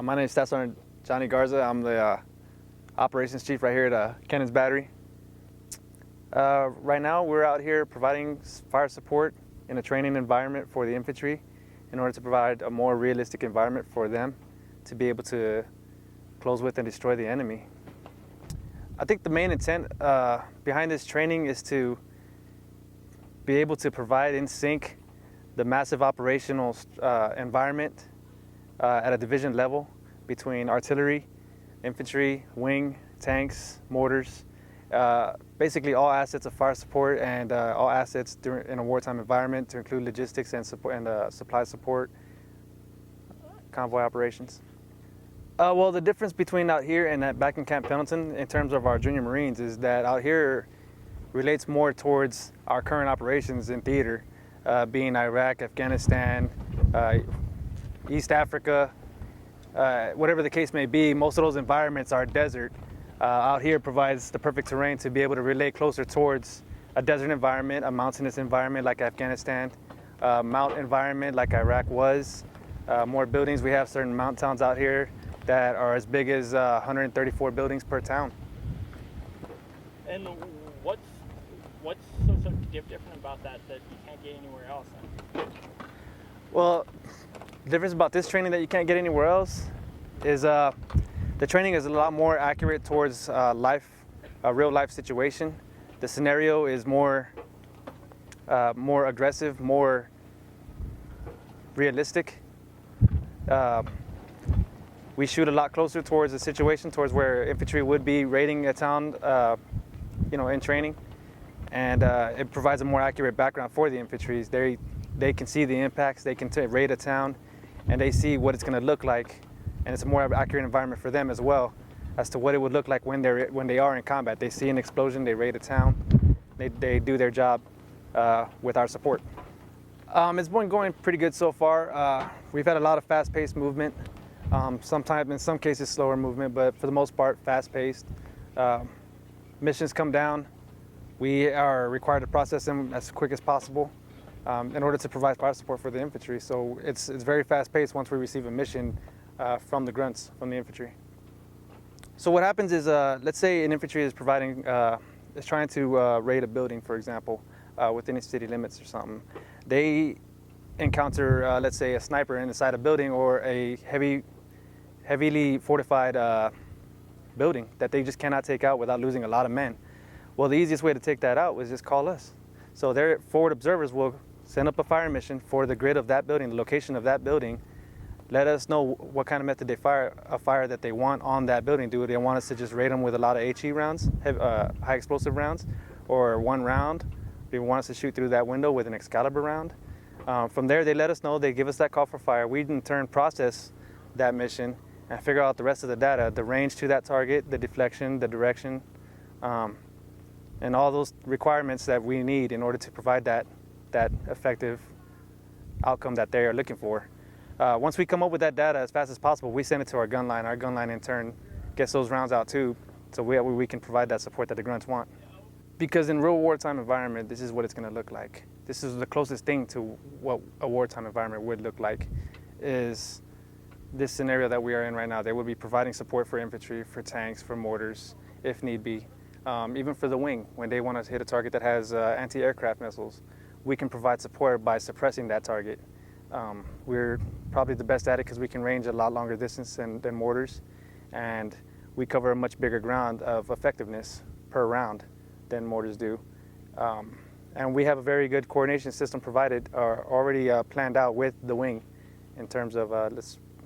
My name is Staff Sergeant Johnny Garza. I'm the operations chief right here at Cannons Battery. Right now we're out here providing fire support in a training environment for the infantry in order to provide a more realistic environment for them to be able to close with and destroy the enemy. I think the main intent behind this training is to be able to provide in sync the massive operational environment at a division level between artillery, infantry, wing, tanks, mortars, basically all assets of fire support and all assets in a wartime environment to include logistics and support and supply support, convoy operations. Well, the difference between out here and back in Camp Pendleton in terms of our junior Marines is that out here relates more towards our current operations in theater, being Iraq, Afghanistan, East Africa, whatever the case may be. Most of those environments are desert. Out here provides the perfect terrain to be able to relate closer towards a desert environment, a mountainous environment like Afghanistan, mountain environment like Iraq was. More buildings, we have certain mountain towns out here that are as big as 134 buildings per town. And what's so different about that you can't get anywhere else? Well, the difference about this training that you can't get anywhere else is the training is a lot more accurate towards life, a real life situation. The scenario is more aggressive, more realistic. We shoot a lot closer towards the situation, towards where infantry would be raiding a town, in training, and it provides a more accurate background for the infantry. They can see the impacts, they can raid a town, and they see what it's going to look like, and it's a more accurate environment for them as well, as to what it would look like when they are in combat. They see an explosion, they raid a town, they do their job with our support. It's been going pretty good so far. We've had a lot of fast-paced movement. Sometimes, in some cases, slower movement, but for the most part, fast-paced. Missions come down. We are required to process them as quick as possible in order to provide fire support for the infantry. So it's very fast-paced once we receive a mission from the grunts, from the infantry. So what happens is, let's say an infantry is trying to raid a building, for example, within its city limits or something. They encounter, let's say, a sniper inside a building or a heavily fortified building that they just cannot take out without losing a lot of men. Well, the easiest way to take that out was just call us. So their forward observers will send up a fire mission for the grid of that building, the location of that building. Let us know what kind of method they fire that they want on that building. Do they want us to just raid them with a lot of HE rounds, high explosive rounds, or one round? Do they want us to shoot through that window with an Excalibur round? From there, they let us know. They give us that call for fire. We in turn process that mission and figure out the rest of the data, the range to that target, the deflection, the direction, and all those requirements that we need in order to provide that effective outcome that they are looking for. Once we come up with that data as fast as possible, we send it to our gun line. Our gun line in turn gets those rounds out too, so we can provide that support that the grunts want. Because in real wartime environment, this is what it's going to look like. This is the closest thing to what a wartime environment would look like, is this scenario that we are in right now. They will be providing support for infantry, for tanks, for mortars, if need be. Even for the wing, when they want to hit a target that has anti-aircraft missiles, we can provide support by suppressing that target. We're probably the best at it because we can range a lot longer distance than mortars, and we cover a much bigger ground of effectiveness per round than mortars do. And we have a very good coordination system provided, already planned out with the wing in terms of,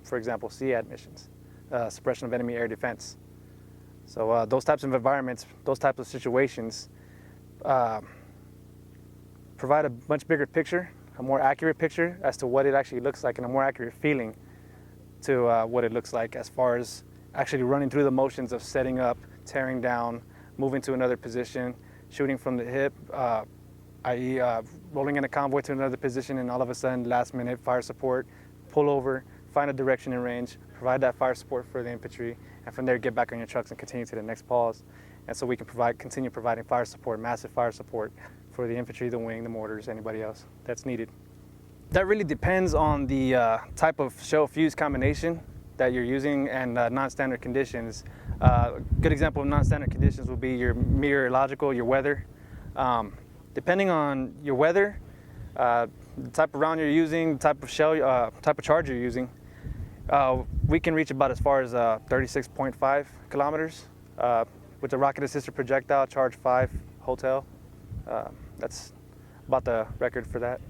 for example, SSgt missions, suppression of enemy air defense. So those types of environments, those types of situations provide a much bigger picture, a more accurate picture as to what it actually looks like, and a more accurate feeling to what it looks like as far as actually running through the motions of setting up, tearing down, moving to another position, shooting from the hip, i.e. Rolling in a convoy to another position, and all of a sudden, last minute fire support, pull over, find a direction and range, provide that fire support for the infantry, and from there get back on your trucks and continue to the next pause. And so we can continue providing fire support, massive fire support for the infantry, the wing, the mortars, anybody else that's needed. That really depends on the type of shell fuse combination that you're using and non-standard conditions. A good example of non-standard conditions would be your meteorological, your weather. Depending on your weather, the type of round you're using, the type of shell, type of charge you're using, we can reach about as far as 36.5 kilometers with the rocket-assisted projectile, charge 5 hotel. That's about the record for that.